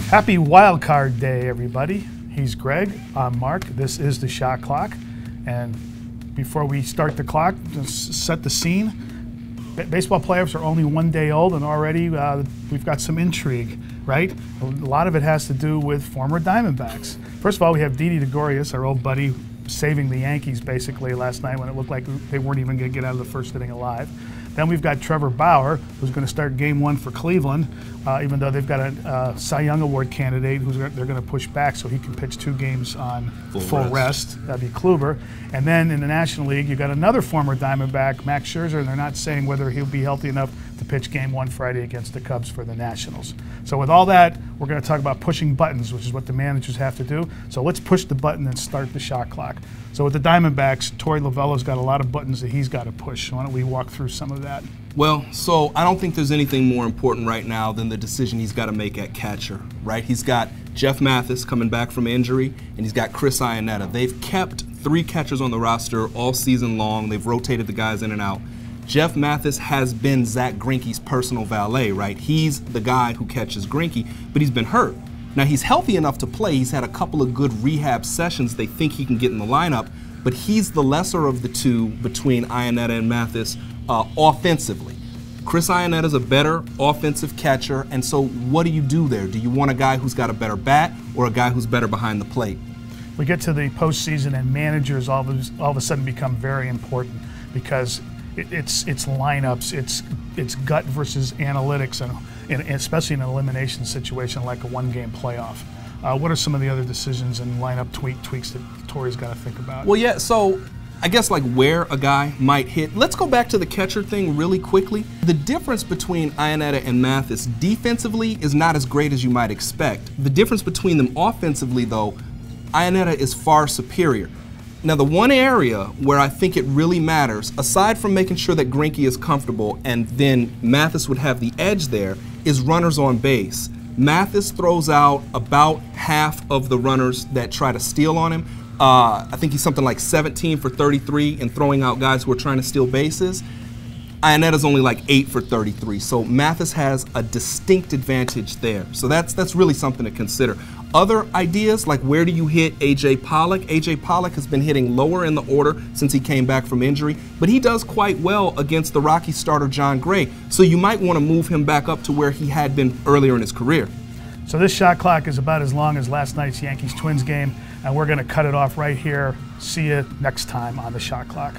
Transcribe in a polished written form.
Happy Wild Card Day, everybody. He's Greg, I'm Mark. This is the Shot Clock. And before we start the clock, just set the scene. Baseball playoffs are only 1 day old, and already we've got some intrigue, right? A lot of it has to do with former Diamondbacks. First of all, we have Didi Gregorius, our old buddy, saving the Yankees basically last night when it looked like they weren't even going to get out of the first inning alive. Then we've got Trevor Bauer, who's going to start Game 1 for Cleveland, even though they've got a Cy Young Award candidate who's they're going to push back so he can pitch 2 games on full rest. That'd be Kluber. And then in the National League, you've got another former Diamondback, Max Scherzer, and they're not saying whether he'll be healthy enough to pitch Game 1 Friday against the Cubs for the Nationals. So with all that, we're going to talk about pushing buttons, which is what the managers have to do. So let's push the button and start the shot clock. So with the Diamondbacks, Torey Lovullo's got a lot of buttons that he's got to push. Why don't we walk through some of that? Well, so I don't think there's anything more important right now than the decision he's got to make at catcher, right? He's got Jeff Mathis coming back from injury, and he's got Chris Iannetta. They've kept 3 catchers on the roster all season long. They've rotated the guys in and out. Jeff Mathis has been Zach Greinke's personal valet, right? He's the guy who catches Greinke, but he's been hurt. Now, he's healthy enough to play. He's had a couple of good rehab sessions. They think he can get in the lineup, but he's the lesser of the two between Iannetta and Mathis offensively. Chris Iannetta's a better offensive catcher, and so what do you do there? Do you want a guy who's got a better bat or a guy who's better behind the plate? We get to the postseason, and managers all of a sudden become very important because it's lineups, it's gut versus analytics, and especially in an elimination situation like a 1-game playoff. What are some of the other decisions and lineup tweaks that Torey's got to think about? Well, yeah, so I guess like where a guy might hit. Let's go back to the catcher thing really quickly. The difference between Iannetta and Mathis defensively is not as great as you might expect. The difference between them offensively, though, Iannetta is far superior. Now, the one area where I think it really matters, aside from making sure that Greinke is comfortable and then Mathis would have the edge there, is runners on base. Mathis throws out about half of the runners that try to steal on him. I think he's something like 17 for 33 in throwing out guys who are trying to steal bases. Iannetta's only like 8 for 33, so Mathis has a distinct advantage there. So that's really something to consider. Other ideas, like where do you hit A.J. Pollock? A.J. Pollock has been hitting lower in the order since he came back from injury, but he does quite well against the Rocky starter John Gray, so you might want to move him back up to where he had been earlier in his career. So this shot clock is about as long as last night's Yankees-Twins game, and we're going to cut it off right here. See you next time on the Shot Clock.